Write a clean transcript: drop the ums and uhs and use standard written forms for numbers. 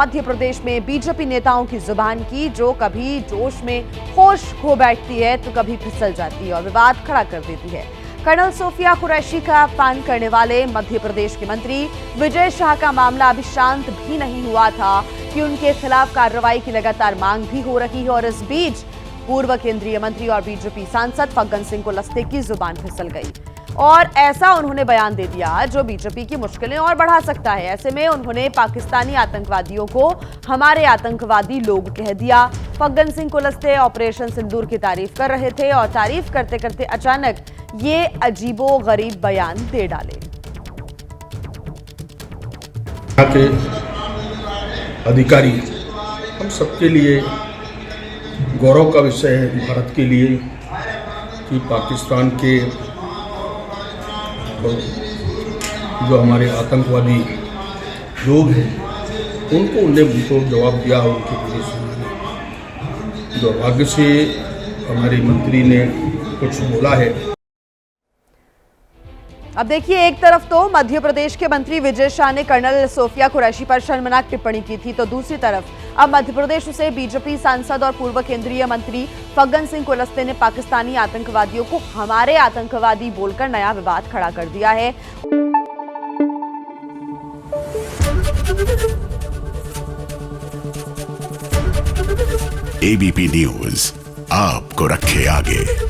मध्य प्रदेश में बीजेपी नेताओं की जुबान की, जो कभी जोश में होश खो बैठती है तो कभी फिसल जाती है और विवाद खड़ा कर देती है। कर्नल सोफिया कुरैशी का अपमान करने वाले मध्य प्रदेश के मंत्री विजय शाह का मामला अभी शांत भी नहीं हुआ था कि उनके खिलाफ कार्रवाई की लगातार मांग भी हो रही है और इस बीच पूर्व केंद्रीय मंत्री और बीजेपी सांसद फग्गन सिंह कुलस्ते की जुबान फिसल गई और ऐसा उन्होंने बयान दे दिया जो बीजेपी की मुश्किलें और बढ़ा सकता है। ऐसे में उन्होंने पाकिस्तानी आतंकवादियों को हमारे आतंकवादी लोग कह दिया। फग्गन सिंह कुलस्ते ऑपरेशन सिंदूर की तारीफ कर रहे थे और तारीफ करते करते अचानक ये अजीबोगरीब बयान दे डाले। यहाँ के अधिकारी हम सबके लिए गौरव का विषय है, भारत के लिए, कि पाकिस्तान के जो हमारे आतंकवादी लोग हैं उन्होंने उनको जवाब दिया और उनकी पूरी सुनी। दुर्भाग्य से हमारे मंत्री ने कुछ बोला है। अब देखिए, एक तरफ तो मध्य प्रदेश के मंत्री विजय शाह ने कर्नल सोफिया कुरैशी पर शर्मनाक टिप्पणी की थी, तो दूसरी तरफ अब मध्य प्रदेश से बीजेपी सांसद और पूर्व केंद्रीय मंत्री फग्गन सिंह कुलस्ते ने पाकिस्तानी आतंकवादियों को हमारे आतंकवादी बोलकर नया विवाद खड़ा कर दिया है। एबीपी न्यूज आपको रखे आगे।